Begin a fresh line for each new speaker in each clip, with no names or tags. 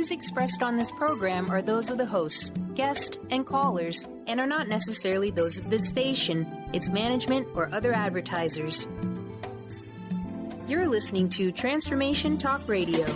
views expressed on this program are those of the hosts, guests, and callers, and are not necessarily those of this station, its management, or other advertisers. You're listening to Transformation Talk Radio.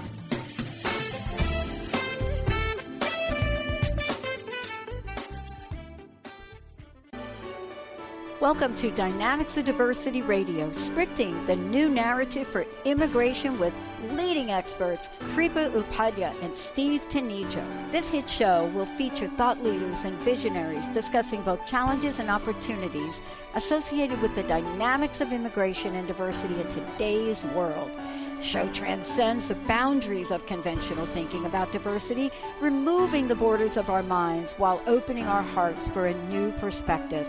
Welcome to Dynamics of Diversity Radio, scripting the new narrative for immigration with leading experts Kripa Upadhyay and Steve Taneja. This hit show will feature thought leaders and visionaries discussing both challenges and opportunities associated with the dynamics of immigration and diversity in today's world. The show transcends the boundaries of conventional thinking about diversity, removing the borders of our minds while opening our hearts for a new perspective.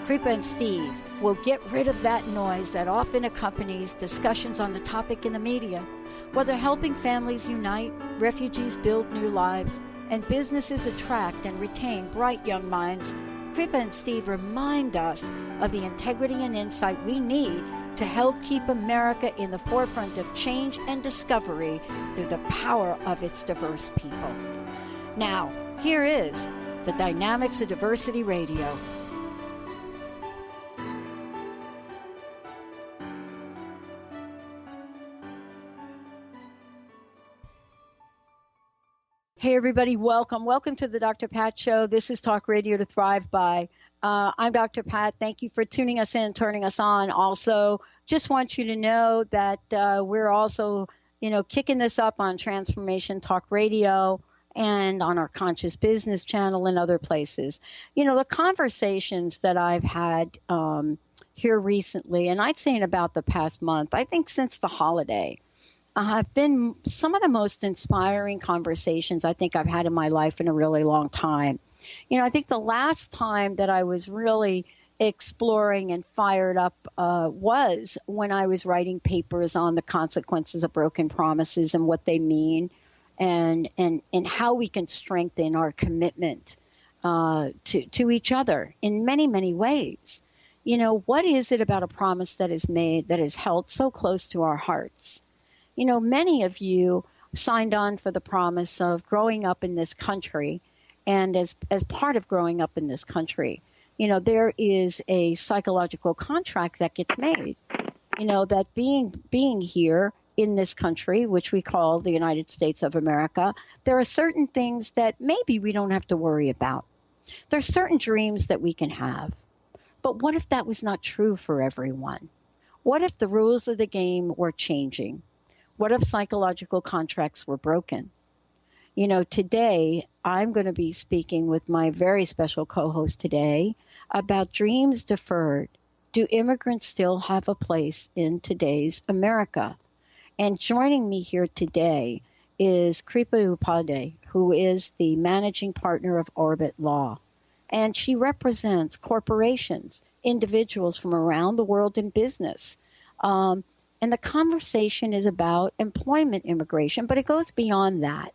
Kripa and Steve will get rid of that noise that often accompanies discussions on the topic in the media. Whether helping families unite, refugees build new lives, and businesses attract and retain bright young minds, Kripa and Steve remind us of the integrity and insight we need to help keep America in the forefront of change and discovery through the power of its diverse people. Now, here is the Dynamics of Diversity Radio. Hey, everybody, welcome. Welcome to the Dr. Pat Show. This is Talk Radio to Thrive By. I'm Dr. Pat. Thank you for tuning us in, turning us on. Also, just want you to know that we're also, kicking this up on Transformation Talk Radio and on our Conscious Business channel and other places. The conversations that I've had here recently, and I'd say in about the past month, I think since the holiday, have been some of the most inspiring conversations I think I've had in my life in a really long time. I think the last time that I was really exploring and fired up was when I was writing papers on the consequences of broken promises and what they mean and how we can strengthen our commitment to each other in many, many ways. What is it about a promise that is made that is held so close to our hearts? Many of you signed on for the promise of growing up in this country, and as part of growing up in this country, there is a psychological contract that gets made, that being here in this country, which we call the United States of America, there are certain things that maybe we don't have to worry about. There are certain dreams that we can have. But what if that was not true for everyone? What if the rules of the game were changing? What if psychological contracts were broken? Today I'm going to be speaking with my very special co-host today about dreams deferred. Do immigrants still have a place in today's America? And joining me here today is Kripa Upadhyay, who is the managing partner of Orbit Law. And she represents corporations, individuals from around the world in business. And the conversation is about employment immigration, but it goes beyond that.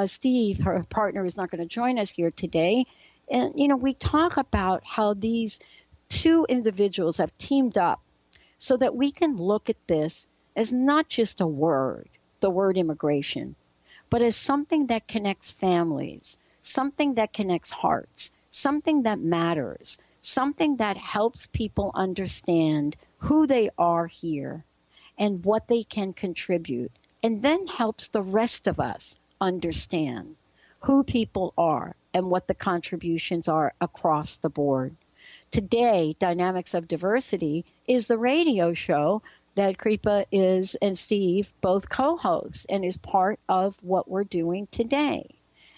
Steve, her partner, is not going to join us here today. And, we talk about how these two individuals have teamed up so that we can look at this as not just a word, the word immigration, but as something that connects families, something that connects hearts, something that matters, something that helps people understand who they are here and what they can contribute, and then helps the rest of us understand who people are and what the contributions are across the board. Today, Dynamics of Diversity is the radio show that Kripa is and Steve both co-host and is part of what we're doing today.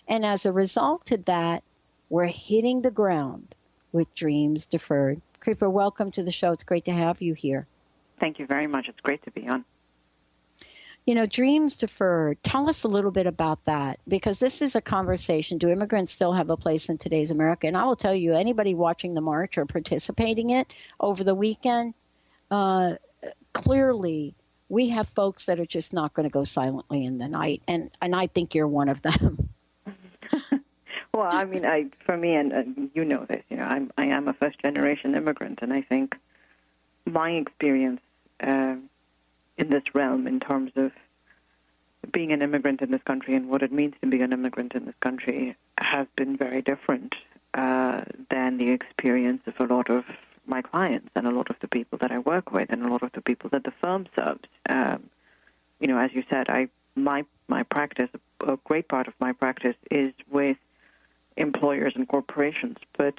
And as a result of that, we're hitting the ground with Dreams Deferred. Kripa, welcome to the show. It's great to have you here.
Thank you very much. It's great to be on.
Dreams Deferred. Tell us a little bit about that, because this is a conversation. Do immigrants still have a place in today's America? And I will tell you, anybody watching the march or participating in it over the weekend, clearly we have folks that are just not going to go silently in the night. And I think you're one of them.
Well, for me, and you know this, I am a first-generation immigrant, and I think my experience in this realm in terms of being an immigrant in this country and what it means to be an immigrant in this country has been very different than the experience of a lot of my clients and a lot of the people that I work with and a lot of the people that the firm serves. As you said, my practice, a great part of my practice is with employers and corporations, but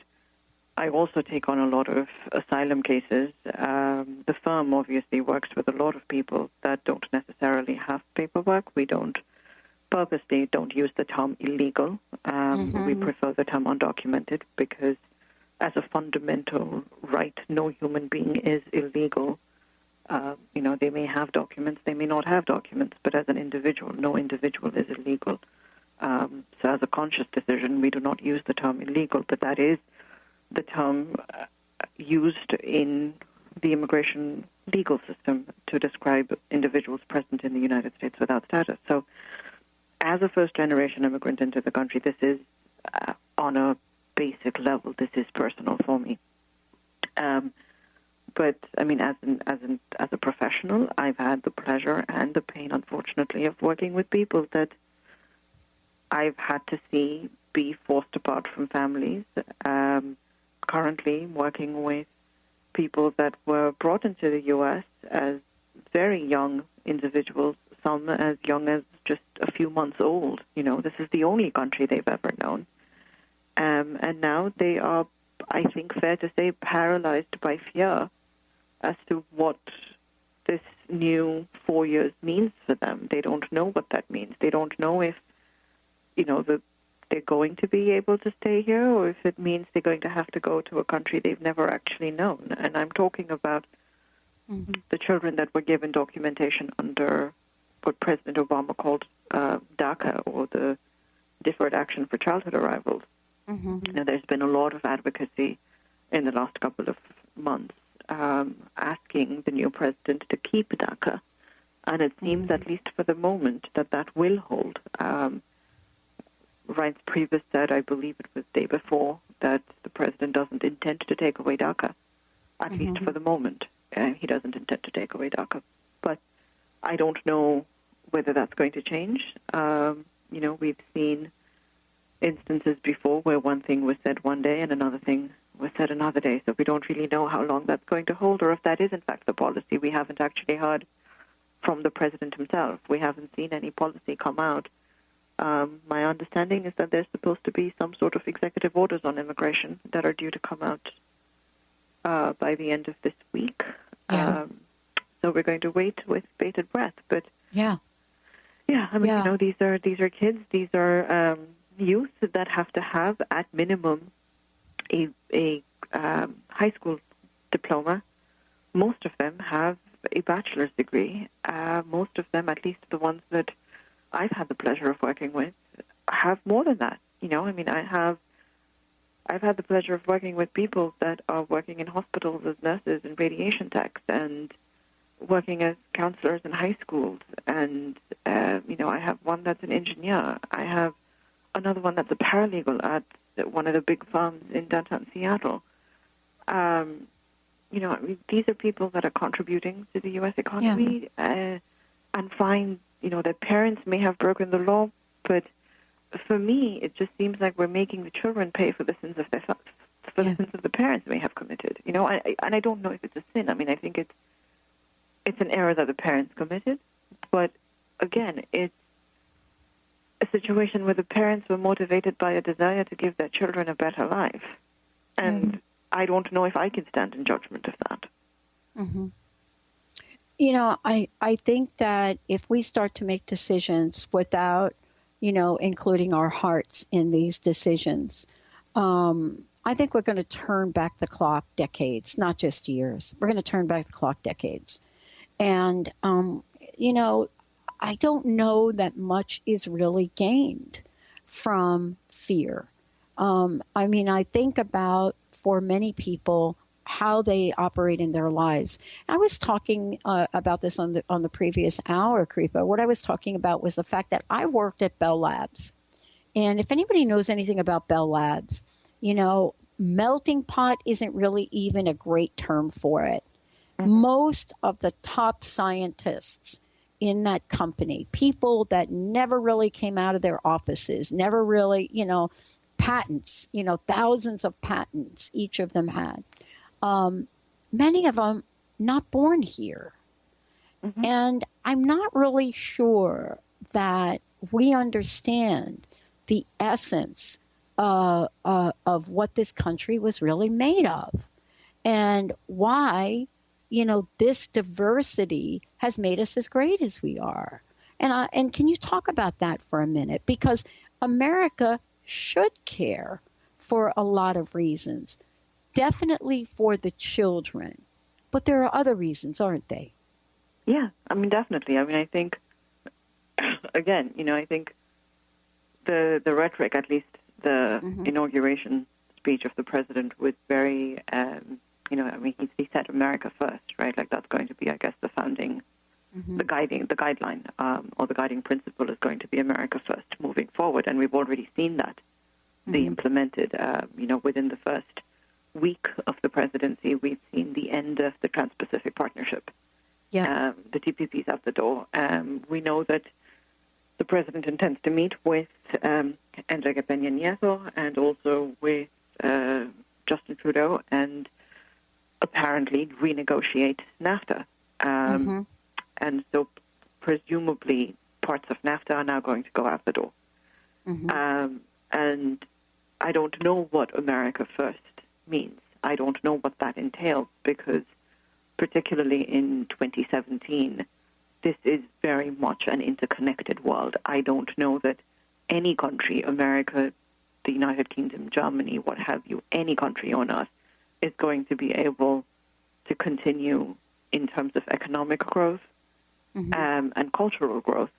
I also take on a lot of asylum cases. The firm obviously works with a lot of people that don't necessarily have paperwork. We purposely don't use the term illegal. We prefer the term undocumented because as a fundamental right, no human being is illegal. They may have documents, they may not have documents, but as an individual, no individual is illegal. So as a conscious decision, we do not use the term illegal, but that is the term used in the immigration legal system to describe individuals present in the United States without status. So as a first-generation immigrant into the country, this is, on a basic level, this is personal for me. But I mean, as a professional, I've had the pleasure and the pain, unfortunately, of working with people that I've had to see be forced apart from families. Currently, working with people that were brought into the U.S. as very young individuals, some as young as just a few months old. This is the only country they've ever known. And now they are, I think, fair to say, paralyzed by fear as to what this new 4 years means for them. They don't know what that means. They don't know if, they're going to be able to stay here or if it means they're going to have to go to a country they've never actually known. And I'm talking about the children that were given documentation under what President Obama called DACA, or the Deferred Action for Childhood Arrivals. There's been a lot of advocacy in the last couple of months asking the new president to keep DACA. And it seems, at least for the moment, that will hold. Reince Priebus said, I believe it was the day before, that the president doesn't intend to take away DACA, at least for the moment. He doesn't intend to take away DACA. But I don't know whether that's going to change. We've seen instances before where one thing was said one day and another thing was said another day. So we don't really know how long that's going to hold, or if that is in fact the policy. We haven't actually heard from the president himself. We haven't seen any policy come out. My understanding is that there's supposed to be some sort of executive orders on immigration that are due to come out by the end of this week. So we're going to wait with bated breath. But these are kids. These are youth that have to have at minimum a high school diploma. Most of them have a bachelor's degree. Most of them, at least the ones that I've had the pleasure of working with, have more than that. I've had the pleasure of working with people that are working in hospitals as nurses and radiation techs, and working as counselors in high schools. And I have one that's an engineer. I have another one that's a paralegal at one of the big firms in downtown Seattle. These are people that are contributing to the U.S. economy and find, their parents may have broken the law, but for me, it just seems like we're making the children pay for the sins of their sins of the parents may have committed. And I don't know if it's a sin. I mean, I think it's an error that the parents committed, but again, it's a situation where the parents were motivated by a desire to give their children a better life. And I don't know if I can stand in judgment of that.
I think that if we start to make decisions without, including our hearts in these decisions, I think we're going to turn back the clock decades, not just years. We're going to turn back the clock decades. And, I don't know that much is really gained from fear. I think about, for many people, how they operate in their lives. I was talking about this on the previous hour, Kripa. What I was talking about was the fact that I worked at Bell Labs. And if anybody knows anything about Bell Labs, melting pot isn't really even a great term for it. Most of the top scientists in that company, people that never really came out of their offices, never really, patents, thousands of patents each of them had. Many of them not born here.
Mm-hmm.
And I'm not really sure that we understand the essence of what this country was really made of, and why, this diversity has made us as great as we are. And can you talk about that for a minute? Because America should care for a lot of reasons, definitely for the children, but there are other reasons, aren't they?
Yeah, definitely. I think, again, I think the rhetoric, at least the inauguration speech of the president, was very, he said America first, right? Like, that's going to be, I guess, the founding, the guideline, or the guiding principle is going to be America first moving forward. And we've already seen that be implemented, within the first week of the presidency. We've seen the end of the Trans-Pacific Partnership.
Yeah.
The TPP's out the door. We know that the president intends to meet with Enrique Peña Nieto and also with Justin Trudeau and apparently renegotiate NAFTA. And so presumably parts of NAFTA are now going to go out the door. And I don't know what America first means. I don't know what that entails, because particularly in 2017, this is very much an interconnected world. I don't know that any country, America, the United Kingdom, Germany, what have you, any country on earth is going to be able to continue in terms of economic growth and cultural growth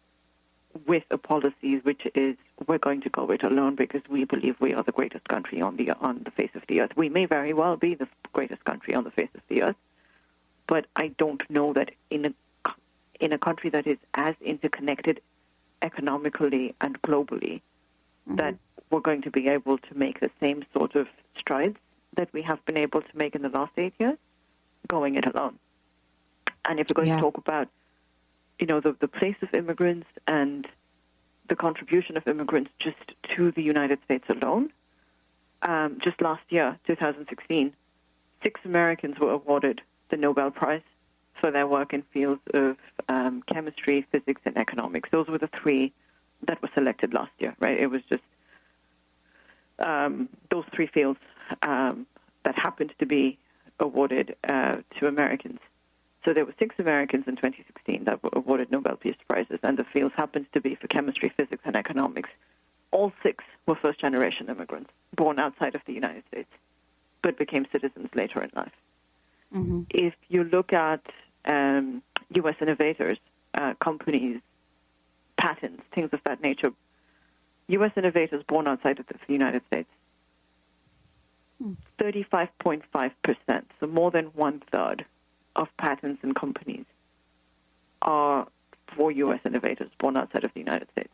with a policy which is, we're going to go it alone because we believe we are the greatest country on the face of the earth. We may very well be the greatest country on the face of the earth, but I don't know that in a country that is as interconnected economically and globally, that we're going to be able to make the same sort of strides that we have been able to make in the last 8 years, going it alone. And if we're going to talk about, the place of immigrants and the contribution of immigrants just to the United States alone, just last year, 2016, 6 Americans were awarded the Nobel Prize for their work in fields of chemistry, physics, and economics. Those were the 3 that were selected last year, right? It was just those 3 fields that happened to be awarded to Americans. So there were 6 Americans in 2016 that were awarded Nobel Peace Prizes, and the fields happened to be for chemistry, physics, and economics. All 6 were first-generation immigrants, born outside of the United States, but became citizens later in life. If you look at U.S. innovators, companies, patents, things of that nature, U.S. innovators born outside of the United States, 35.5%, so more than 1/3 of patents and companies are for U.S. innovators born outside of the United States,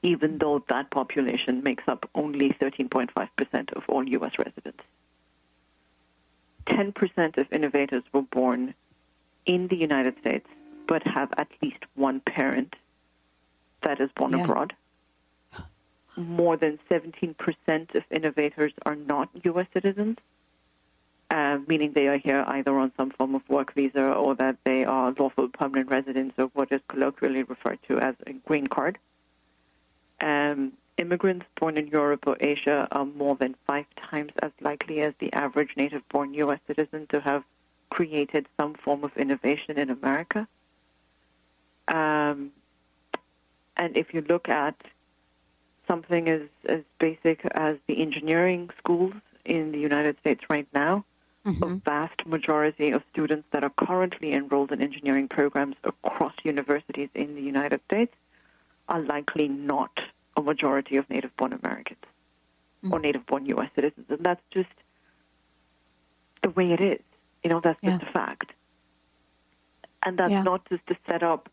even though that population makes up only 13.5% of all U.S. residents. 10% of innovators were born in the United States, but have at least one parent that is born abroad. More than 17% of innovators are not U.S. citizens, meaning they are here either on some form of work visa or that they are lawful permanent residents of what is colloquially referred to as a green card. Immigrants born in Europe or Asia are more than 5 times as likely as the average native-born U.S. citizen to have created some form of innovation in America. And if you look at something as basic as the engineering schools in the United States right now, a vast majority of students that are currently enrolled in engineering programs across universities in the United States are likely not a majority of native-born Americans or native-born U.S. citizens. And that's just the way it is. That's just a fact. And that's not just to set up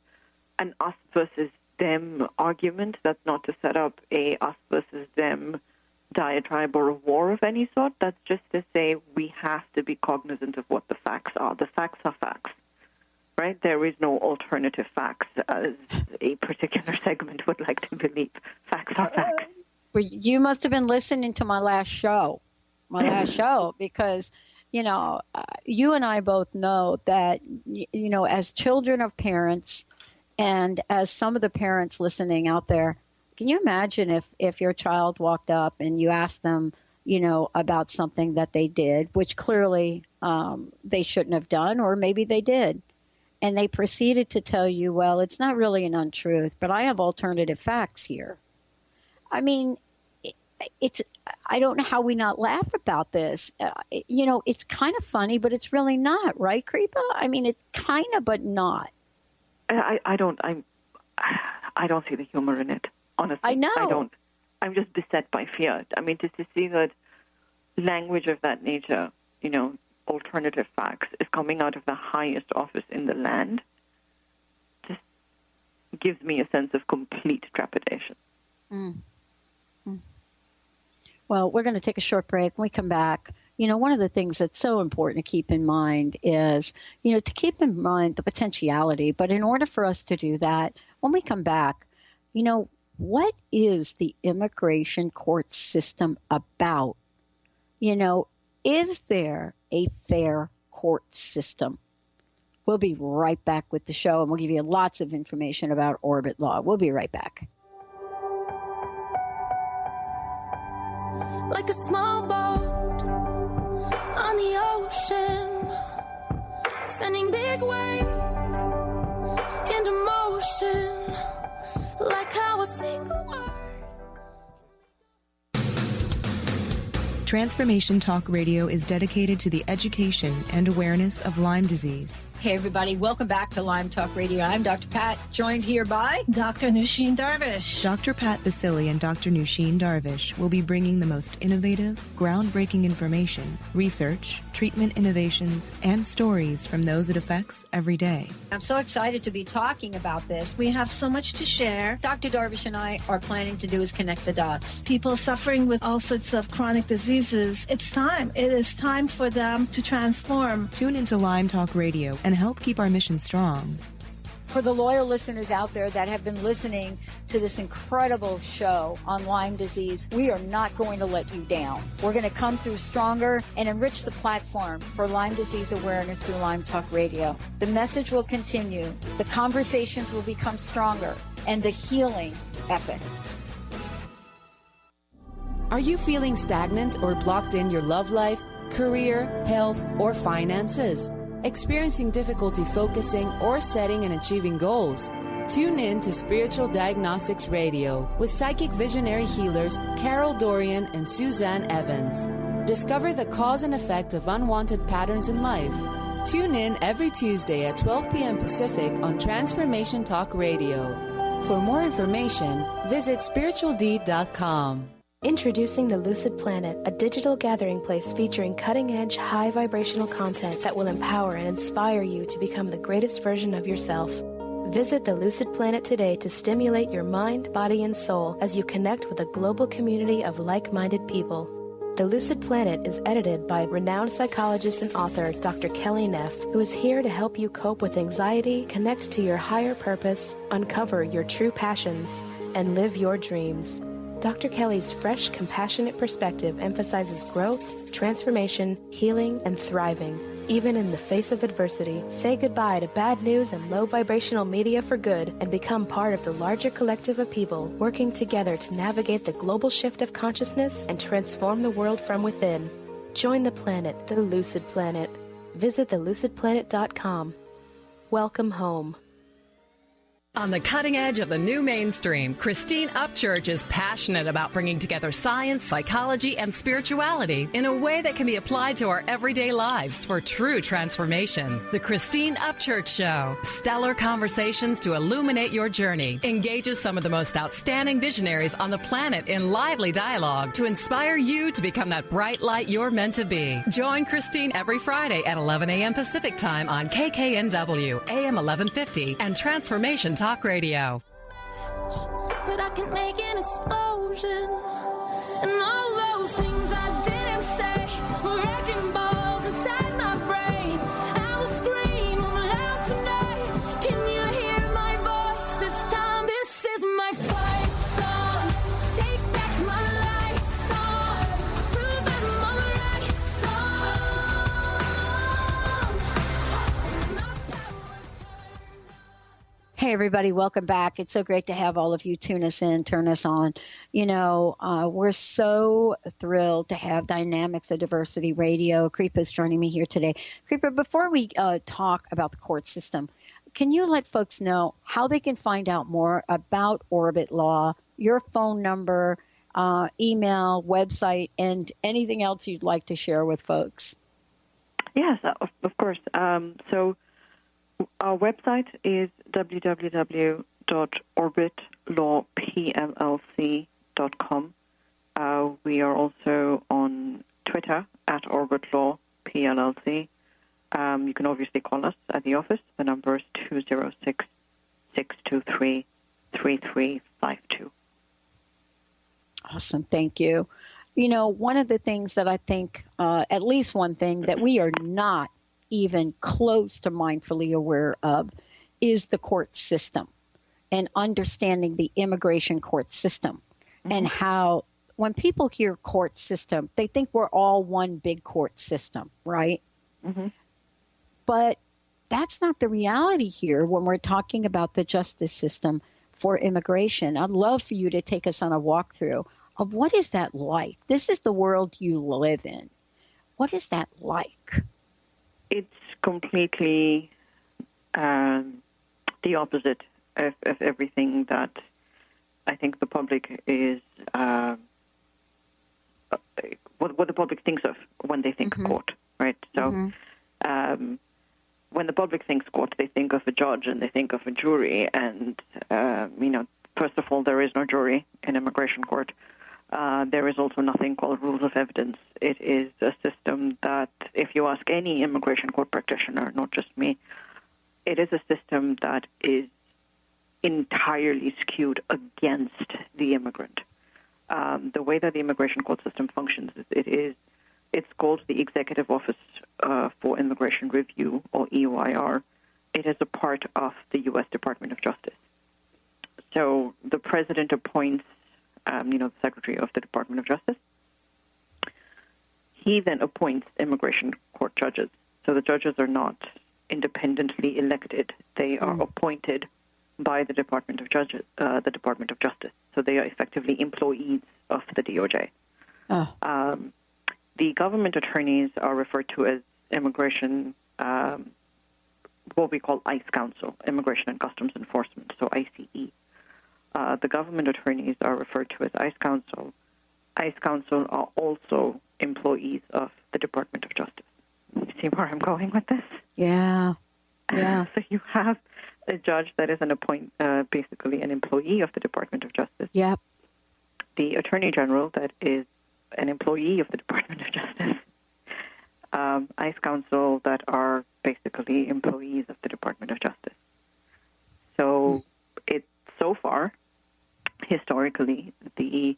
an us versus them argument. That's not to set up a us versus them diatribe or a war of any sort. That's just to say we have to be cognizant of what the facts are. The facts are facts. right? There is no alternative facts, as a particular segment would like to believe. Facts are facts.
Well, you must have been listening to my last show, because, you and I both know that, as children of parents and as some of the parents listening out there, can you imagine if your child walked up and you asked them, about something that they did, which clearly they shouldn't have done, or maybe they did, and they proceeded to tell you, well, it's not really an untruth, but I have alternative facts here. I mean, I don't know how we not laugh about this. It's kind of funny, but it's really not, right, Kripa? I mean, it's kind of, but not.
I don't see the humor in it, honestly.
I know.
I don't. I'm just beset by fear. I mean, to see that language of that nature, alternative facts, is coming out of the highest office in the land, just gives me a sense of complete trepidation.
Well, we're going to take a short break. When we come back, one of the things that's so important to keep in mind is, to keep in mind the potentiality. But in order for us to do that, when we come back, what is the immigration court system about? Is there a fair court system? We'll be right back with the show, and we'll give you lots of information about orbit law. We'll be right back.
Like a small boat on the ocean, sending big waves into motion, like how a single word.
Transformation Talk Radio is dedicated to the education and awareness of Lyme disease.
Hey, everybody. Welcome back to Lyme Talk Radio. I'm Dr. Pat, joined here by
Dr. Nusheen Darvish.
Dr. Pat Basili and Dr. Nusheen Darvish will be bringing the most innovative, groundbreaking information, research, treatment innovations, and stories from those it affects every day.
I'm so excited to be talking about this.
We have so much to share.
Dr. Darvish and I are planning to do is connect the dots.
People suffering with all sorts of chronic diseases, it's time. It is time for them to transform.
Tune into Lyme Talk Radio and help keep our mission strong.
For the loyal listeners out there that have been listening to this incredible show on Lyme disease, we are not going to let you down. We're going to come through stronger and enrich the platform for Lyme disease awareness through Lyme Talk Radio. The message will continue, the conversations will become stronger, and the healing epic.
Are you feeling stagnant or blocked in your love life, career, health, or finances? Experiencing difficulty focusing or setting and achieving goals? Tune in to Spiritual Diagnostics Radio with psychic visionary healers Carol Dorian and Suzanne Evans. Discover the cause and effect of unwanted patterns in life. Tune in every Tuesday at 12 p.m. Pacific on Transformation Talk Radio. For more information, visit spiritualdeed.com.
Introducing the Lucid Planet, a digital gathering place featuring cutting-edge, high-vibrational content that will empower and inspire you to become the greatest version of yourself. Visit the Lucid Planet today to stimulate your mind, body, and soul as you connect with a global community of like-minded people. The Lucid Planet is edited by renowned psychologist and author Dr. Kelly Neff, who is here to help you cope with anxiety, connect to your higher purpose, uncover your true passions, and live your dreams. Dr. Kelly's fresh, compassionate perspective emphasizes growth, transformation, healing, and thriving. Even in the face of adversity, say goodbye to bad news and low vibrational media for good and become part of the larger collective of people working together to navigate the global shift of consciousness and transform the world from within. Join the planet, the Lucid Planet. Visit thelucidplanet.com. Welcome home.
On the cutting edge of the new mainstream, Christine Upchurch is passionate about bringing together science, psychology, and spirituality in a way that can be applied to our everyday lives for true transformation. The Christine Upchurch Show, stellar conversations to illuminate your journey, engages some of the most outstanding visionaries on the planet in lively dialogue to inspire you to become that bright light you're meant to be. Join Christine every Friday at 11 a.m. Pacific Time on KKNW, AM 1150, and Transformation Talk Radio.
But I can make an explosion, and all those things I didn't say were wrecking balls inside my brain. I will scream loud tonight.
Hey, everybody, welcome back. It's so great to have all of you tune us in, turn us on. We're so thrilled to have Dynamics of Diversity Radio. Kripa is joining me here today. Kripa, before we talk about the court system, can you let folks know how they can find out more about Orbit Law, your phone number, email, website, and anything else you'd like to share with folks?
Yes, of course. So our website is www.orbitlawpllc.com. We are also on Twitter at orbitlawpllc. You can obviously call us at the office. The number is 206-623-3352.
Awesome. Thank you. One of the things that I think, at least one thing that we are not even close to mindfully aware of is the court system and understanding the immigration court system and how when people hear court system, they think we're all one big court system, right? Mm-hmm. But that's not the reality here when we're talking about the justice system for immigration. I'd love for you to take us on a walkthrough of what is that like? This is the world you live in. What is that like?
It's completely the opposite of everything that I think the public is, what the public thinks of when they think court, right? So when the public thinks court, they think of a judge and they think of a jury. And, first of all, there is no jury in immigration court. There is also nothing called rules of evidence. It is a system that, if you ask any immigration court practitioner, not just me, it is a system that is entirely skewed against the immigrant. The way that the immigration court system functions is it's called the Executive Office for Immigration Review, or EOIR. It is a part of the U.S. Department of Justice. So the president appoints the Secretary of the Department of Justice. He then appoints immigration court judges. So the judges are not independently elected. They are appointed by the Department of Justice. So they are effectively employees of the DOJ. The government attorneys are referred to as immigration, what we call ICE Counsel, Immigration and Customs Enforcement, so ICE. The government attorneys are referred to as ICE Counsel. ICE Counsel are also employees of the Department of Justice. You see where I'm going with this?
Yeah.
So you have a judge that is basically an employee of the Department of Justice.
Yep.
The Attorney General that is an employee of the Department of Justice. ICE Counsel that are basically employees of the Department of Justice. So so far, historically, the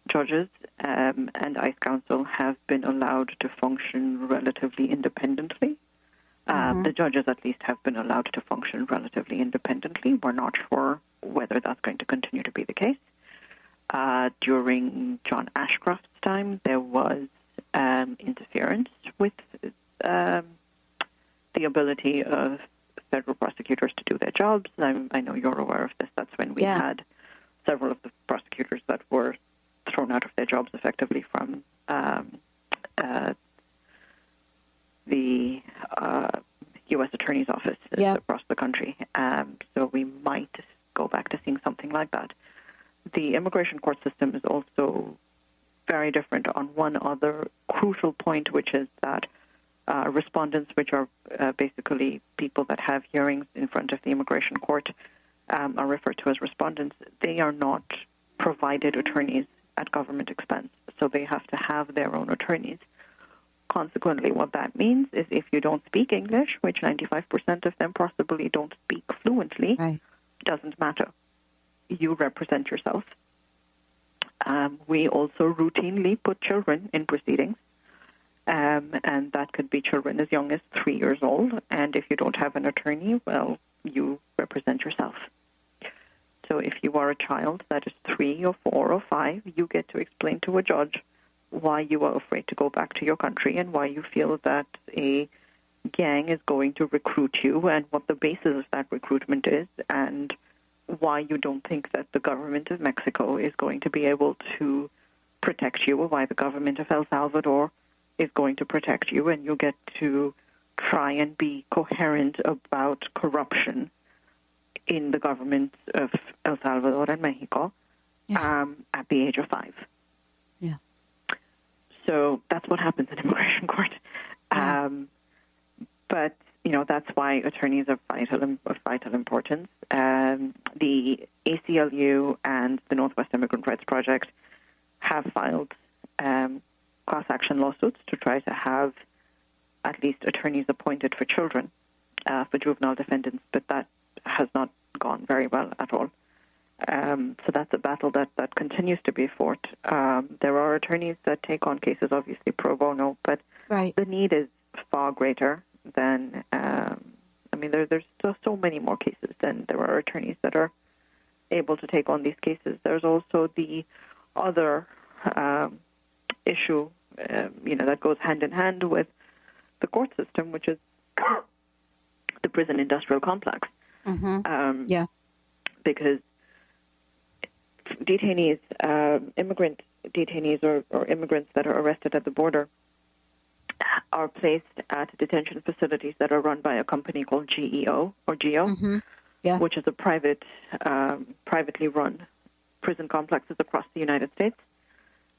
judges and ICE Counsel have been allowed to function relatively independently. The judges, at least, have been allowed to function relatively independently. We're not sure whether that's going to continue to be the case. During John Ashcroft's time, there was interference with the ability of federal prosecutors to do their jobs. I know you're aware of this. That's when we had several of the prosecutors that were thrown out of their jobs effectively from the U.S. Attorney's office across the country. So we might go back to seeing something like that. The immigration court system is also very different on one other crucial point, which is that respondents, which are basically people that have hearings in front of the immigration court, are referred to as respondents. They are not provided attorneys at government expense, so they have to have their own attorneys. Consequently, what that means is if you don't speak English, which 95% of them possibly don't speak fluently, doesn't matter. You represent yourself. We also routinely put children in proceedings, and that could be children as young as 3 years old. And if you don't have an attorney, well, you represent yourself. So if you are a child that is 3 or 4 or 5, you get to explain to a judge why you are afraid to go back to your country and why you feel that a gang is going to recruit you and what the basis of that recruitment is, and why you don't think that the government of Mexico is going to be able to protect you, or why the government of El Salvador is going to protect you, and you get to try and be coherent about corruption in the governments of El Salvador and Mexico at the age of 5.
Yeah.
So that's what happens in immigration court.
Yeah.
But, that's why attorneys are of vital importance. The ACLU and the Northwest Immigrant Rights Project have filed class action lawsuits to try to have at least attorneys appointed for children, for juvenile defendants, but that has not gone very well at all. So that's a battle that continues to be fought. There are attorneys that take on cases, obviously pro bono, but the need is far greater than, there's still so many more cases than there are attorneys that are able to take on these cases. There's also the other issue, that goes hand in hand with the court system, which is the prison industrial complex. Because detainees, immigrant detainees or immigrants that are arrested at the border are placed at detention facilities that are run by a company called GEO, which is a privately run prison complexes across the United States.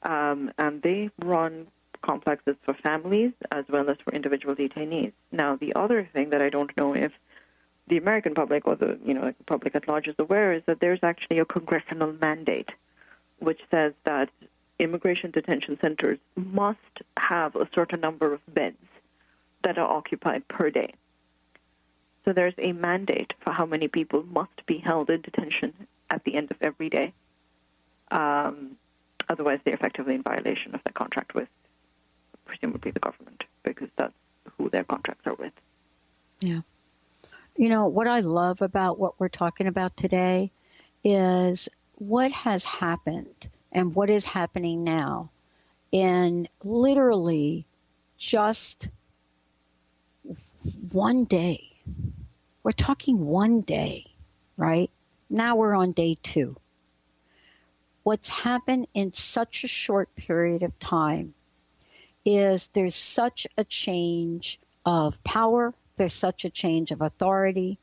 And they run complexes for families as well as for individual detainees. Now, the other thing that I don't know if the American public or the public at large is aware is that there's actually a congressional mandate which says that immigration detention centers must have a certain number of beds that are occupied per day. So there's a mandate for how many people must be held in detention at the end of every day. Otherwise, they're effectively in violation of their contract with, presumably, the government, because that's who their contracts are with.
Yeah. What I love about what we're talking about today is what has happened and what is happening now in literally just one day. We're talking one day, right? Now we're on day 2. What's happened in such a short period of time is there's such a change of power. There's such a change of authority.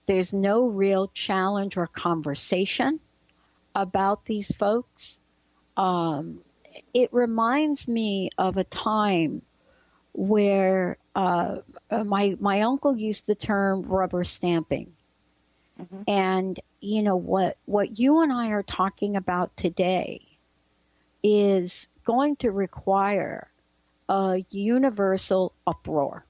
There's no real challenge or conversation about these folks. It reminds me of a time where my uncle used the term rubber stamping. And, what you and I are talking about today is going to require a universal uproar.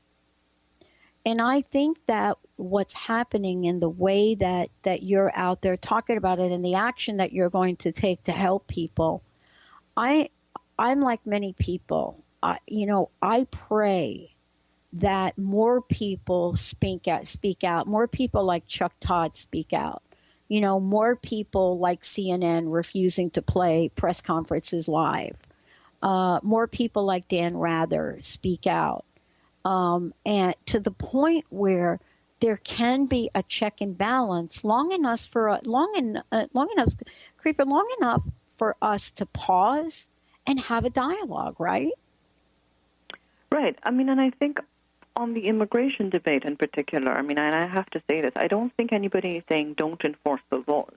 And I think that what's happening in the way that you're out there talking about it and the action that you're going to take to help people, I'm like many people. I pray that more people speak out, more people like Chuck Todd speak out, more people like CNN refusing to play press conferences live, more people like Dan Rather speak out. And to the point where there can be a check and balance long enough, Kripa, long enough for us to pause and have a dialogue, right?
Right. And I think on the immigration debate in particular, and I have to say this, I don't think anybody is saying don't enforce the laws.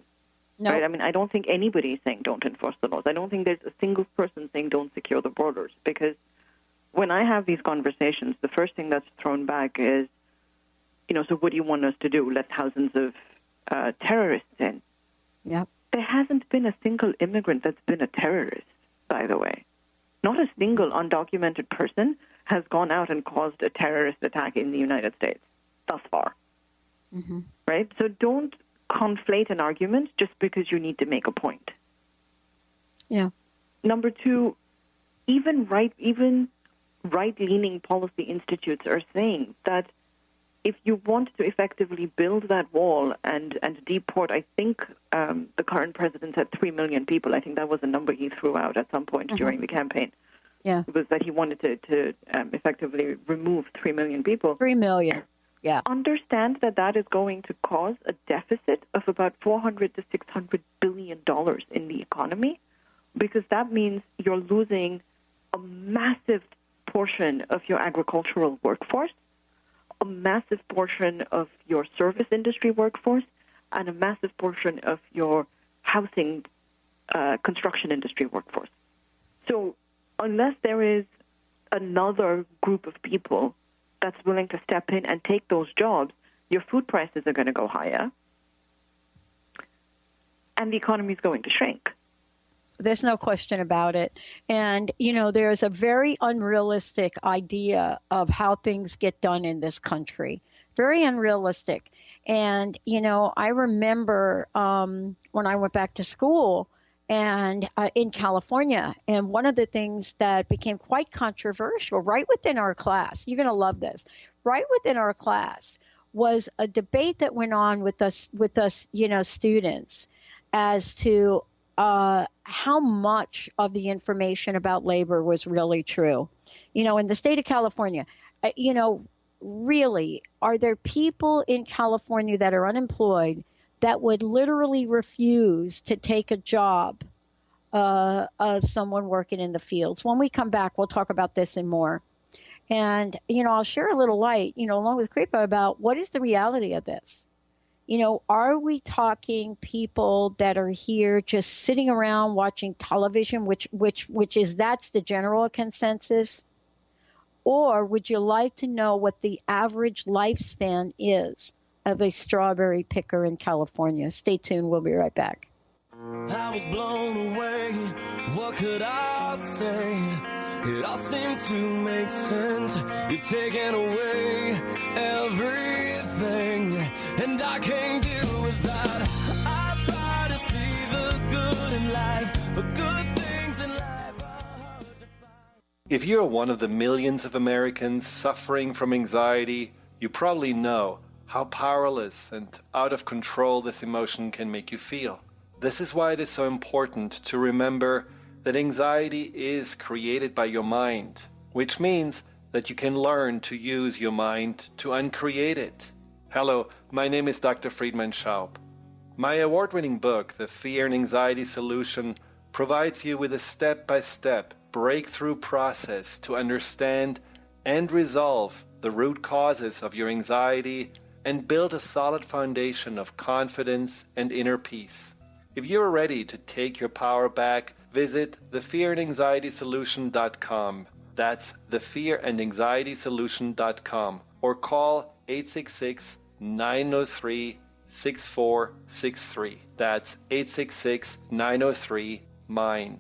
No. Right? I don't think anybody is saying don't enforce the laws. I don't think there's a single person saying don't secure the borders, because when I have these conversations, the first thing that's thrown back is, so what do you want us to do? Let thousands of terrorists in?
Yep.
There hasn't been a single immigrant that's been a terrorist, by the way. Not a single undocumented person has gone out and caused a terrorist attack in the United States thus far. Right? So don't conflate an argument just because you need to make a point.
Yeah.
Number 2, even right-leaning policy institutes are saying that if you want to effectively build that wall and deport, I think the current president said 3 million people. I think that was a number he threw out at some point during the campaign. was that he wanted to effectively remove 3 million people.
3 million, yeah.
Understand that is going to cause a deficit of about $400 to $600 billion in the economy, because that means you're losing a massive portion of your agricultural workforce, a massive portion of your service industry workforce, and a massive portion of your housing construction industry workforce. So unless there is another group of people that's willing to step in and take those jobs, your food prices are going to go higher, and the economy is going to shrink.
There's no question about it. And, there's a very unrealistic idea of how things get done in this country. Very unrealistic. And, I remember when I went back to school and in California, and one of the things that became quite controversial right within our class, you're going to love this, right within our class was a debate that went on with us, students as to how much of the information about labor was really true. In the state of California, really, are there people in California that are unemployed that would literally refuse to take a job of someone working in the fields? When we come back, we'll talk about this and more. And, I'll share a little light, along with Kripa, about what is the reality of this. Are we talking people that are here just sitting around watching television, that's the general consensus? Or would you like to know what the average lifespan is of a strawberry picker in California? Stay tuned. We'll be right back.
I was blown away. What could I say? It all seemed to make sense. You're taking away everything, and I can't deal with that. I try to see the good in life, but good things in life are hard to find.
If you're one of the millions of Americans suffering from anxiety, you probably know how powerless and out of control this emotion can make you feel. This is why it is so important to remember that anxiety is created by your mind, which means that you can learn to use your mind to uncreate it. Hello, my name is Dr. Friedman Schaub. My award-winning book, The Fear and Anxiety Solution, provides you with a step-by-step breakthrough process to understand and resolve the root causes of your anxiety and build a solid foundation of confidence and inner peace. If you're ready to take your power back, visit thefearandanxietysolution.com. That's thefearandanxietysolution.com, or call 866-903-6463. That's 866-903-MIND.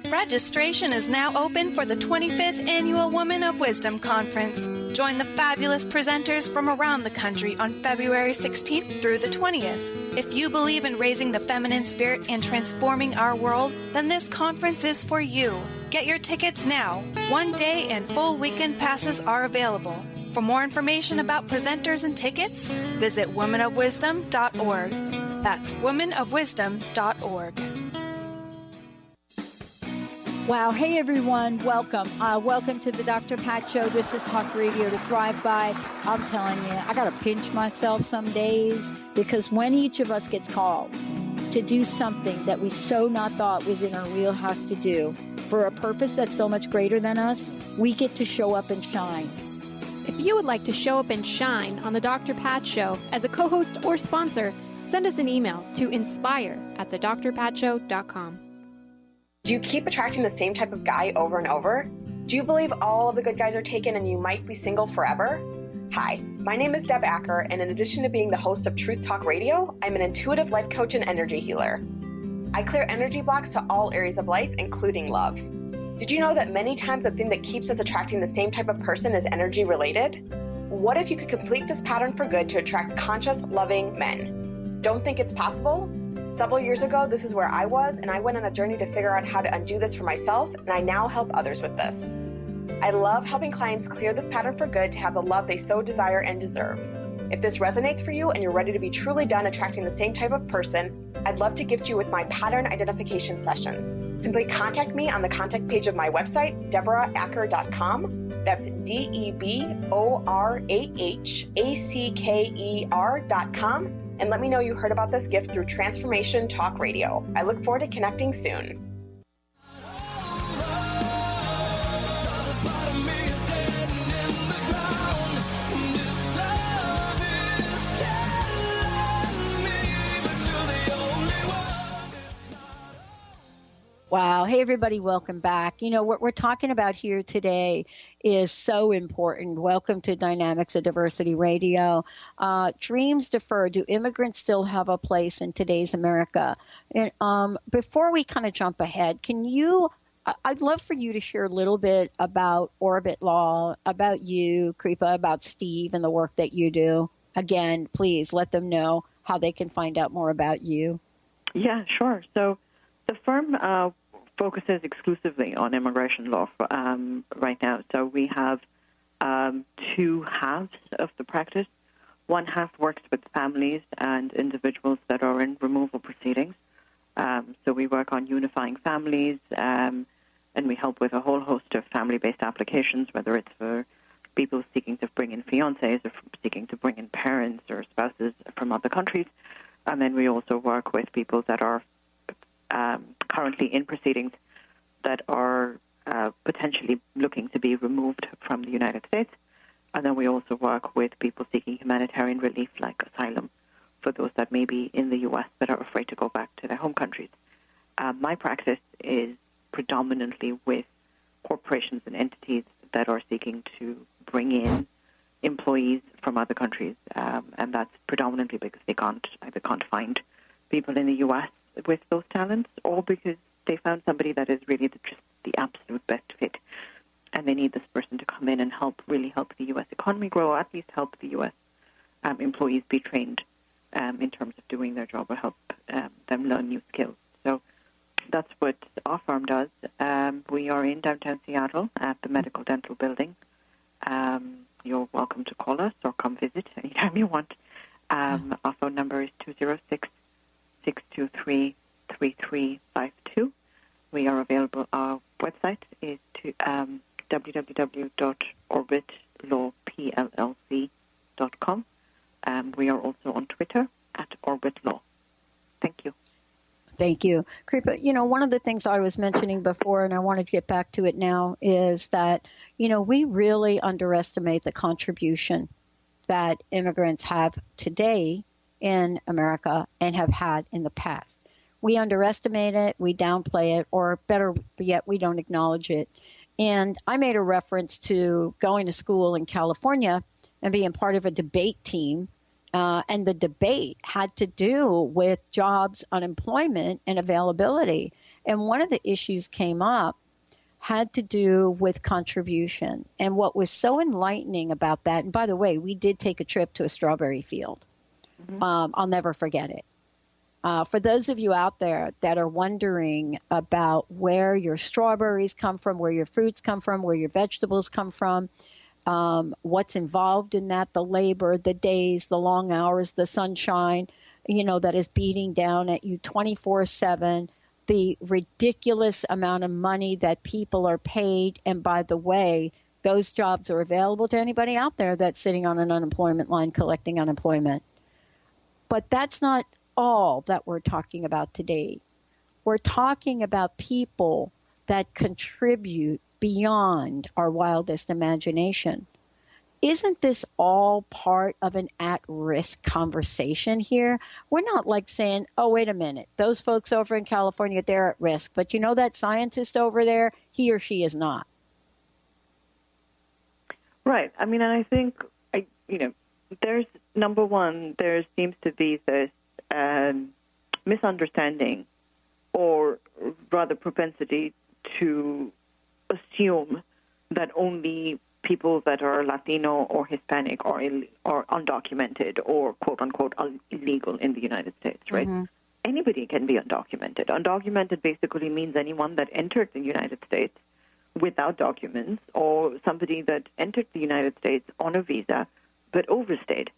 Registration is now open for the 25th Annual Women of Wisdom Conference. Join the fabulous presenters from around the country on February 16th through the 20th. If you believe in raising the feminine spirit and transforming our world, then this conference is for you. Get your tickets now. One-day and full weekend passes are available. For more information about presenters and tickets, visit womenofwisdom.org. That's womenofwisdom.org.
Wow. Hey, everyone. Welcome. Welcome to the Dr. Pat Show. This is Talk Radio to Thrive By. I'm telling you, I got to pinch myself some days, because when each of us gets called to do something that we so not thought was in our wheelhouse to do for a purpose that's so much greater than us, we get to show up and shine.
If you would like to show up and shine on the Dr. Pat Show as a co-host or sponsor, send us an email to inspire@thedrpatshow.com.
Do you keep attracting the same type of guy over and over? Do you believe all of the good guys are taken and you might be single forever? Hi, my name is Deb Acker, and in addition to being the host of Truth Talk Radio, I'm an intuitive life coach and energy healer. I clear energy blocks to all areas of life, including love. Did you know that many times the thing that keeps us attracting the same type of person is energy related? What if you could complete this pattern for good to attract conscious, loving men? Don't think it's possible? Several years ago, this is where I was, and I went on a journey to figure out how to undo this for myself, and I now help others with this. I love helping clients clear this pattern for good to have the love they so desire and deserve. If this resonates for you and you're ready to be truly done attracting the same type of person, I'd love to gift you with my pattern identification session. Simply contact me on the contact page of my website, DeborahAcker.com. That's DeborahAcker.com. And let me know you heard about this gift through Transformation Talk Radio. I look forward to connecting soon.
Wow. Hey, everybody. Welcome back. You know, what we're talking about here today is so important. Welcome to Dynamics of Diversity Radio. Dreams deferred. Do immigrants still have a place in today's America? And before we kind of jump ahead, I'd love for you to share a little bit about Orbit Law, about you, Kripa, about Steve and the work that you do. Again, please let them know how they can find out more about you.
Yeah, sure. So the firm focuses exclusively on immigration law right now. So we have two halves of the practice. One half works with families and individuals that are in removal proceedings. So we work on unifying families, and we help with a whole host of family-based applications, whether it's for people seeking to bring in fiancés or seeking to bring in parents or spouses from other countries. And then we also work with people that are currently in proceedings that are potentially looking to be removed from the United States. And then we also work with people seeking humanitarian relief like asylum for those that may be in the U.S. but are afraid to go back to their home countries. My practice is predominantly with corporations and entities that are seeking to bring in employees from other countries, and that's predominantly because they either can't find people in the U.S. with those talents, or because they found somebody that is really just the absolute best fit, and they need this person to come in and really help the U.S. economy grow, or at least help the U.S. Employees be trained in terms of doing their job, or help them learn new skills. So that's what our firm does. We are in downtown Seattle at the Medical Dental Building. You're welcome to call us or come visit anytime you want. Our phone number is 206-623-3352. We are available. Our website is www.orbitlawpllc.com. We are also on Twitter at Orbit Law. Thank you.
Thank you. Kripa, one of the things I was mentioning before, and I want to get back to it now, is that, we really underestimate the contribution that immigrants have today in America and have had in the past. We underestimate it, we downplay it, or better yet, we don't acknowledge it. And I made a reference to going to school in California and being part of a debate team. And the debate had to do with jobs, unemployment, and availability. And one of the issues came up had to do with contribution. And what was so enlightening about that, and by the way, we did take a trip to a strawberry field. Mm-hmm. I'll never forget it. For those of you out there that are wondering about where your strawberries come from, where your fruits come from, where your vegetables come from, what's involved in that, the labor, the days, the long hours, the sunshine, that is beating down at you 24/7, the ridiculous amount of money that people are paid. And by the way, those jobs are available to anybody out there that's sitting on an unemployment line collecting unemployment. But that's not all that we're talking about today. We're talking about people that contribute beyond our wildest imagination. Isn't this all part of an at-risk conversation here? We're not like saying, oh, wait a minute, those folks over in California, they're at risk. But that scientist over there, he or she is not.
Right. I mean, and I think, there's, number one, there seems to be this misunderstanding, or rather propensity to assume that only people that are Latino or Hispanic or undocumented or quote-unquote illegal in the United States, right? Mm-hmm. Anybody can be undocumented. Undocumented basically means anyone that entered the United States without documents, or somebody that entered the United States on a visa but overstayed.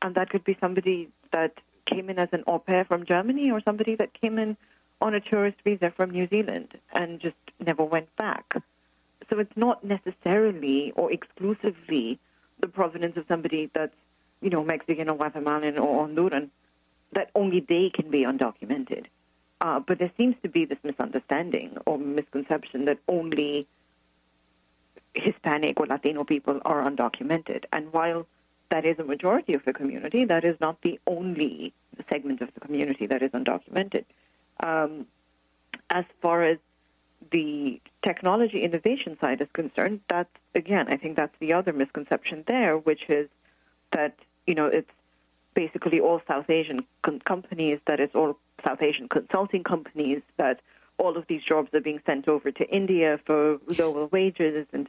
And that could be somebody that came in as an au pair from Germany or somebody that came in on a tourist visa from New Zealand and just never went back. So it's not necessarily or exclusively the provenance of somebody that's, Mexican or Guatemalan or Honduran, that only they can be undocumented. But there seems to be this misunderstanding or misconception that only Hispanic or Latino people are undocumented. And while that is a majority of the community, that is not the only segment of the community that is undocumented. As far as the technology innovation side is concerned, that's, again, I think that's the other misconception there, which is that, it's basically all South Asian companies, that it's all South Asian consulting companies, that all of these jobs are being sent over to India for lower wages, and,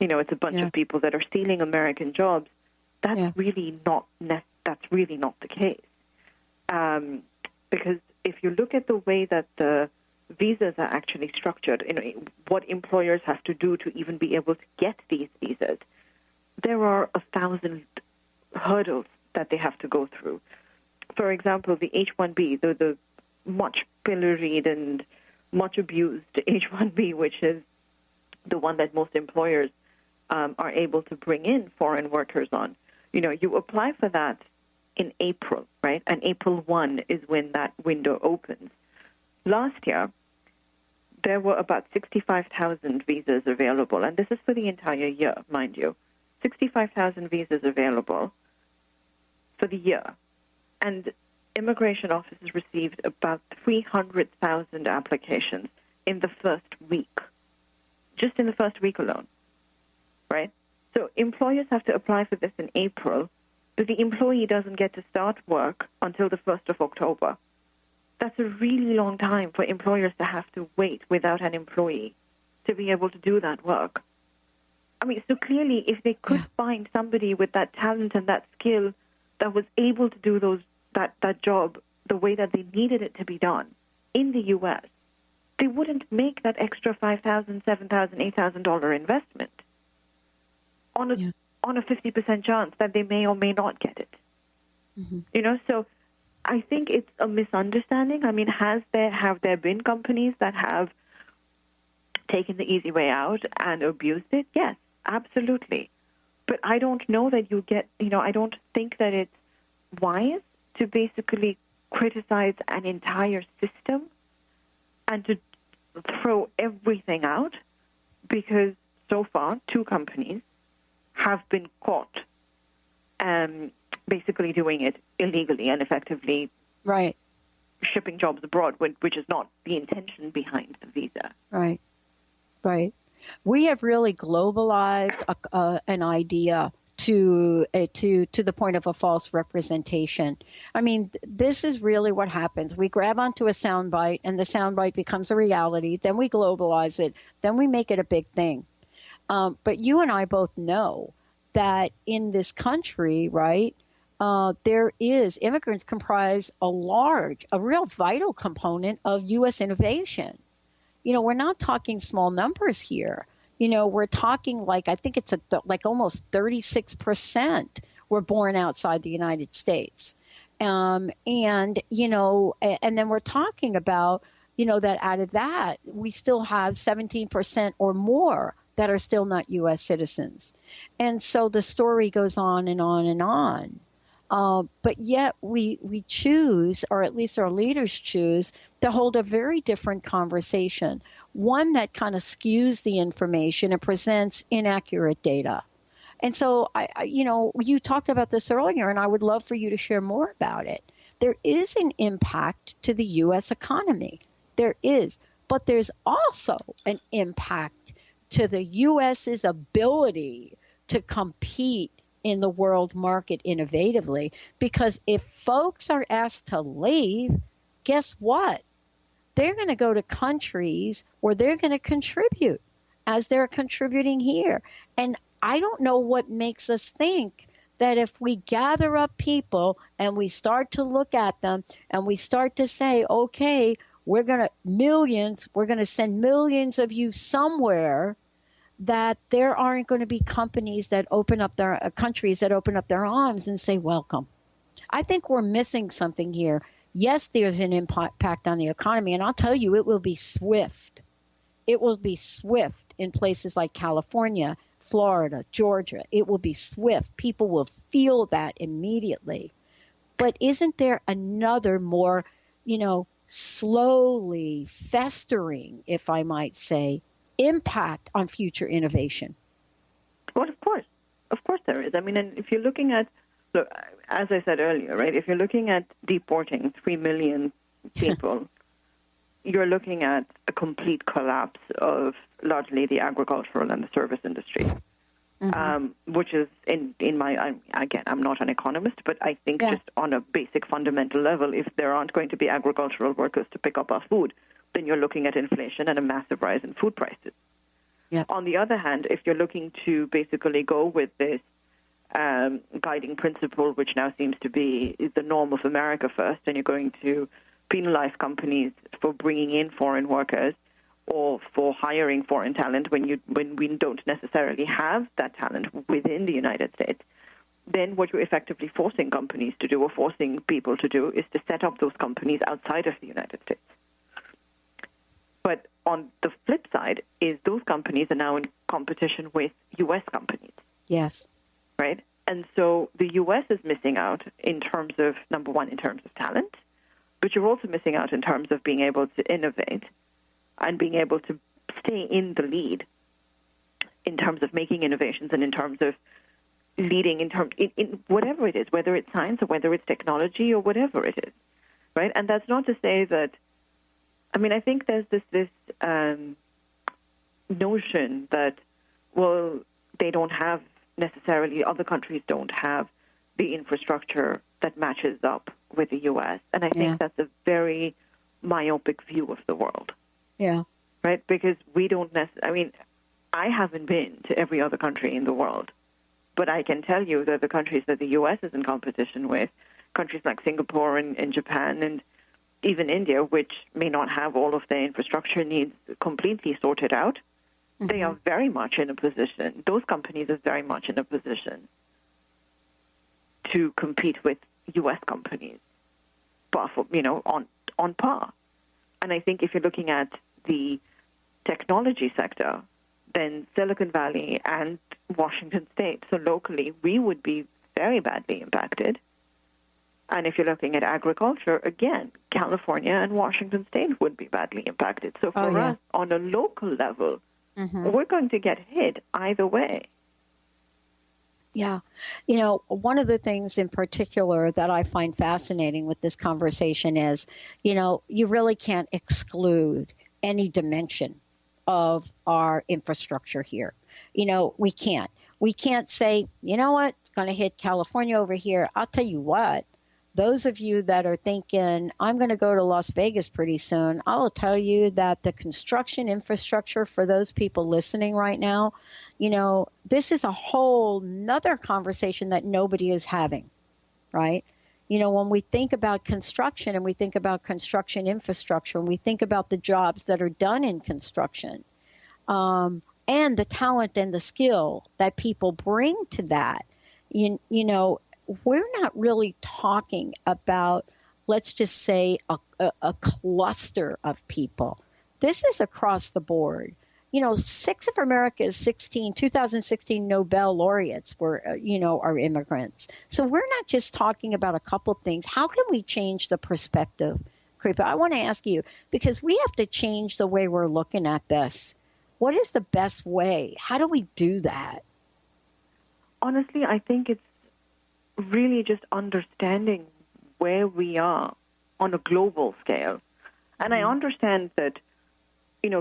it's a bunch of people that are stealing American jobs. That's really not the case. Because if you look at the way that the visas are actually structured, what employers have to do to even be able to get these visas, there are 1,000 hurdles that they have to go through. For example, the H-1B, the much pilloried and much abused H-1B, which is the one that most employers are able to bring in foreign workers on. You apply for that in April, right? And April 1 is when that window opens. Last year, there were about 65,000 visas available, and this is for the entire year, mind you. 65,000 visas available for the year. And immigration offices received about 300,000 applications in the first week, just in the first week alone, right? So employers have to apply for this in April, but the employee doesn't get to start work until the 1st of October. That's a really long time for employers to have to wait without an employee to be able to do that work. So clearly, if they could find somebody with that talent and that skill that was able to do that job the way that they needed it to be done in the U.S., they wouldn't make that extra $5,000, $7,000, $8,000 investment on a 50% chance that they may or may not get it. Mm-hmm. So I think it's a misunderstanding. Have there been companies that have taken the easy way out and abused it? Yes, absolutely. But I don't know that I don't think that it's wise to basically criticize an entire system and to throw everything out, because so far 2 companies have been caught basically doing it illegally and effectively shipping jobs abroad, which is not the intention behind the visa. Right.
We have really globalized an idea to the point of a false representation. This is really what happens. We grab onto a soundbite, and the soundbite becomes a reality. Then we globalize it. Then we make it a big thing. But you and I both know that in this country, right, immigrants comprise a real vital component of U.S. innovation. We're not talking small numbers here. We're talking I think it's almost 36% were born outside the United States. And then we're talking about, that out of that, we still have 17% or more that are still not U.S. citizens. And so the story goes on and on and on. But yet we choose, or at least our leaders choose, to hold a very different conversation, one that kind of skews the information and presents inaccurate data. And so, you talked about this earlier, and I would love for you to share more about it. There is an impact to the U.S. economy. There is. But there's also an impact to the U.S.'s ability to compete in the world market innovatively. Because if folks are asked to leave, guess what? They're going to go to countries where they're going to contribute as they're contributing here. And I don't know what makes us think that if we gather up people and we start to look at them and we start to say, okay, we're going to send millions of you somewhere, that there aren't going to be companies that open up countries that open up their arms and say, welcome. I think we're missing something here. Yes, there's an impact on the economy, and I'll tell you, it will be swift. It will be swift in places like California, Florida, Georgia. It will be swift. People will feel that immediately. But isn't there another more, slowly festering, if I might say, impact on future innovation?
Well, of course. Of course there is. I mean, and if you're looking at, look, as I said earlier, right, if you're looking at deporting 3 million people, you're looking at a complete collapse of largely the agricultural and the service industry, which is, in my, again, I'm not an economist, but I think just on a basic fundamental level, if there aren't going to be agricultural workers to pick up our food, then you're looking at inflation and a massive rise in food prices. Yep. On the other hand, if you're looking to basically go with this guiding principle, which now seems to be the norm of America first, and you're going to penalize companies for bringing in foreign workers or for hiring foreign talent when we don't necessarily have that talent within the United States, then what you're effectively forcing companies to do or forcing people to do is to set up those companies outside of the United States. But on the flip side is those companies are now in competition with U.S. companies.
Yes.
Right? And so the U.S. is missing out in terms of, number one, in terms of talent, but you're also missing out in terms of being able to innovate and being able to stay in the lead in terms of making innovations and in terms of leading in whatever it is, whether it's science or whether it's technology or whatever it is. Right? And that's not to say that, I mean, I think there's this notion that, well, they don't have necessarily, other countries don't have the infrastructure that matches up with the U.S. And I think that's a very myopic view of the world.
Yeah.
Right? Because we don't necessarily, I mean, I haven't been to every other country in the world, but I can tell you that the countries that the U.S. is in competition with, countries like Singapore and Japan and even India, which may not have all of their infrastructure needs completely sorted out, they are very much in a position, those companies are very much in a position to compete with U.S. companies, on par. And I think if you're looking at the technology sector, then Silicon Valley and Washington State, so locally, we would be very badly impacted. And if you're looking at agriculture, again, California and Washington State would be badly impacted. So for us, on a local level, we're going to get hit either way.
Yeah. One of the things in particular that I find fascinating with this conversation is, you really can't exclude any dimension of our infrastructure here. We can't. We can't say, you know what, it's going to hit California over here. I'll tell you what. Those of you that are thinking, I'm going to go to Las Vegas pretty soon, I'll tell you that the construction infrastructure for those people listening right now, this is a whole nother conversation that nobody is having, right? When we think about construction and we think about construction infrastructure and we think about the jobs that are done in construction and the talent and the skill that people bring to that, we're not really talking about, let's just say, a cluster of people. This is across the board. 6 of America's 2016 Nobel laureates are immigrants. So we're not just talking about a couple things. How can we change the perspective, Kripa? I want to ask you, because we have to change the way we're looking at this. What is the best way? How do we do that?
Honestly, I think it's really just understanding where we are on a global scale. And I understand that,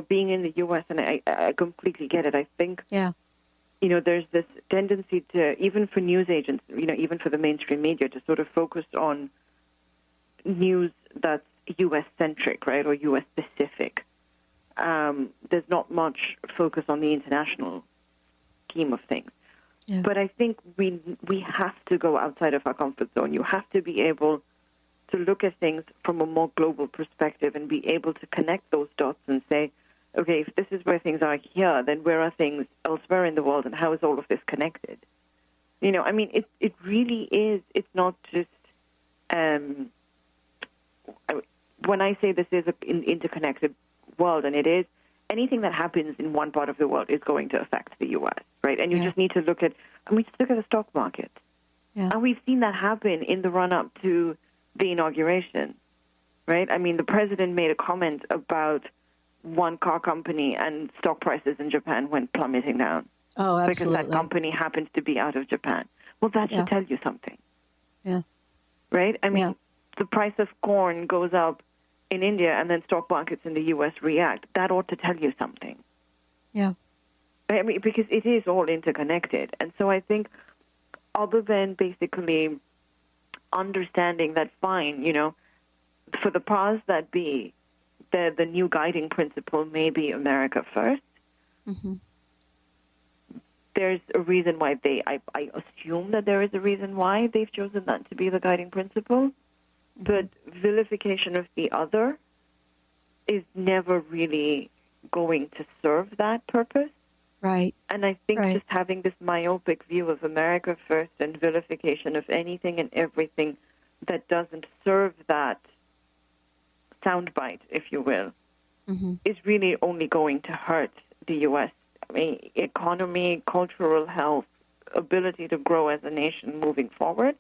being in the U.S., and I completely get it. I think, there's this tendency to, even for news agents, even for the mainstream media, to sort of focus on news that's U.S.-centric, right, or U.S.-specific. There's not much focus on the international scheme of things. Yeah. But I think we have to go outside of our comfort zone. You have to be able to look at things from a more global perspective and be able to connect those dots and say, okay, if this is where things are here, then where are things elsewhere in the world, and how is all of this connected? It really is, it's not just when I say this is an interconnected world, and it is, anything that happens in one part of the world is going to affect the U.S., right? And you just need to look at, just look at the stock market.
Yeah.
And we've seen that happen in the run-up to the inauguration, right? I mean, the president made a comment about one car company, and stock prices in Japan went plummeting down.
Oh, absolutely.
Because that company happens to be out of Japan. Well, that should tell you something.
Yeah.
Right? I mean, the price of corn goes up in India, and then stock markets in the U.S. react. That ought to tell you something.
Yeah.
I mean, because it is all interconnected. And so I think other than basically understanding that, fine, for the powers that be, the new guiding principle may be America first.
Mm-hmm.
There's a reason why I assume that there is a reason why they've chosen that to be the guiding principle. But vilification of the other is never really going to serve that purpose.
Right.
And I think just having this myopic view of America first and vilification of anything and everything that doesn't serve that soundbite, if you will, is really only going to hurt the U.S. I mean, economy, cultural health, ability to grow as a nation moving forward.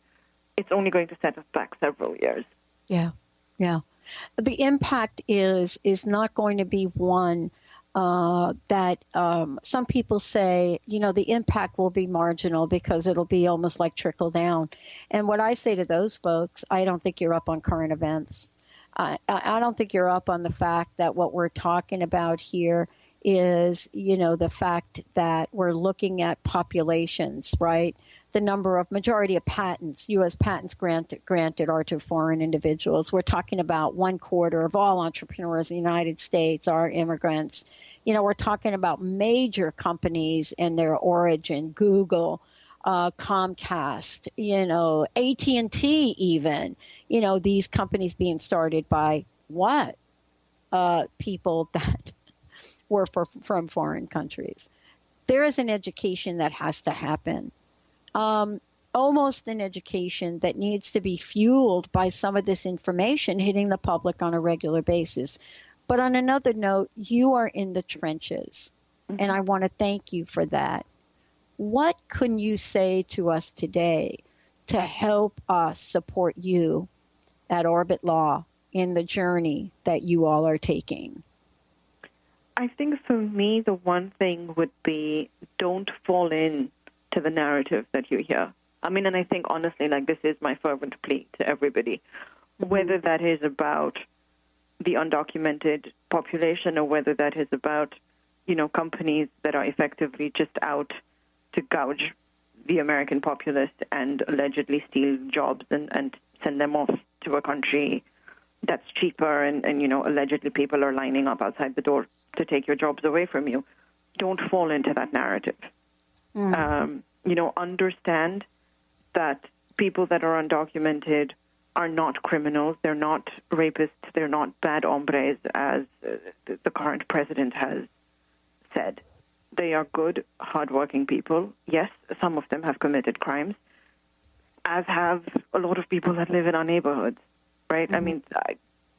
It's only going to set us back several years.
Yeah, yeah. The impact is not going to be one that some people say, the impact will be marginal because it'll be almost like trickle down. And what I say to those folks, I don't think you're up on current events. I don't think you're up on the fact that what we're talking about here is, the fact that we're looking at populations, right? The majority of patents, U.S. patents granted are to foreign individuals. We're talking about 1/4 of all entrepreneurs in the United States are immigrants. We're talking about major companies and their origin, Google, Comcast, AT&T even, these companies being started by what? People that were from foreign countries. There is an education that has to happen. Almost an education that needs to be fueled by some of this information hitting the public on a regular basis. But on another note, you are in the trenches, and I want to thank you for that. What can you say to us today to help us support you at Orbit Law in the journey that you all are taking?
I think for me, the one thing would be don't fall in to the narrative that you hear. I mean, and I think honestly, this is my fervent plea to everybody, whether that is about the undocumented population or whether that is about, companies that are effectively just out to gouge the American populace and allegedly steal jobs and send them off to a country that's cheaper and allegedly people are lining up outside the door to take your jobs away from you. Don't fall into that narrative. Understand that people that are undocumented are not criminals. They're not rapists. They're not bad hombres, as the current president has said. They are good, hardworking people. Yes, some of them have committed crimes, as have a lot of people that live in our neighborhoods, right? I mean,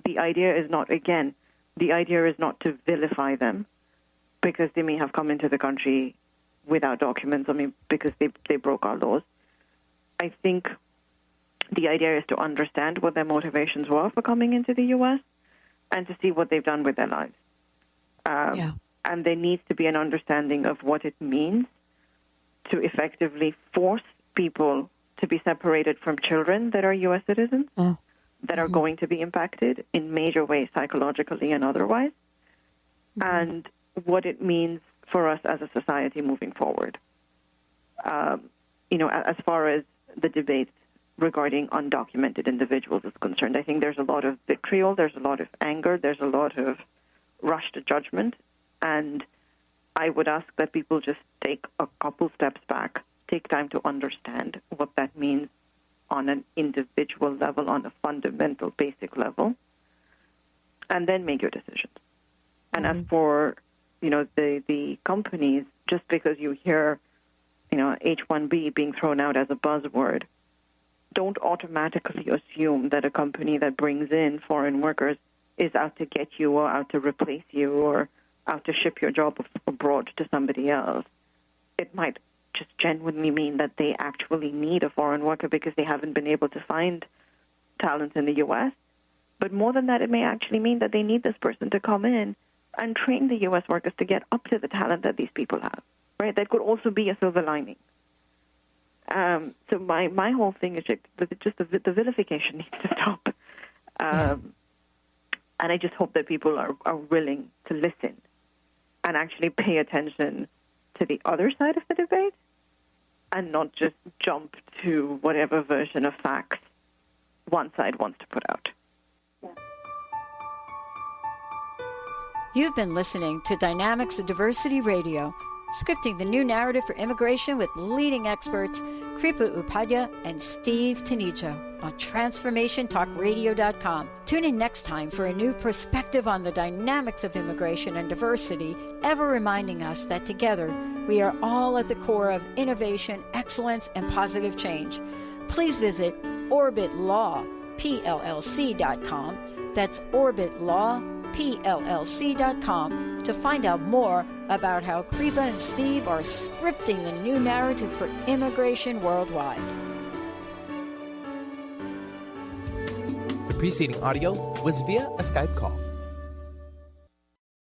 the idea is not to vilify them because they may have come into the country without documents, because they broke our laws. I think the idea is to understand what their motivations were for coming into the U.S. and to see what they've done with their lives. And there needs to be an understanding of what it means to effectively force people to be separated from children that are U.S. citizens, that are going to be impacted in major ways psychologically and otherwise, and what it means for us as a society moving forward. As far as the debate regarding undocumented individuals is concerned, I think there's a lot of vitriol, there's a lot of anger, there's a lot of rush to judgment, and I would ask that people just take a couple steps back, take time to understand what that means on an individual level, on a fundamental, basic level, and then make your decisions. And as for, the companies, just because you hear, H-1B being thrown out as a buzzword, don't automatically assume that a company that brings in foreign workers is out to get you or out to replace you or out to ship your job abroad to somebody else. It might just genuinely mean that they actually need a foreign worker because they haven't been able to find talent in the U.S. But more than that, it may actually mean that they need this person to come in and train the U.S. workers to get up to the talent that these people have, right? That could also be a silver lining. So my whole thing is just the vilification needs to stop. And I just hope that people are willing to listen and actually pay attention to the other side of the debate and not just jump to whatever version of facts one side wants to put out.
You've been listening to Dynamics of Diversity Radio, scripting the new narrative for immigration with leading experts Kripa Upadhyaya and Steve Tanicho on TransformationTalkRadio.com. Tune in next time for a new perspective on the dynamics of immigration and diversity, ever reminding us that together we are all at the core of innovation, excellence, and positive change. Please visit OrbitLawPLLC.com. That's OrbitLawPLLC.com to find out more about how Kripa and Steve are scripting the new narrative for immigration worldwide.
The preceding audio was via a Skype call.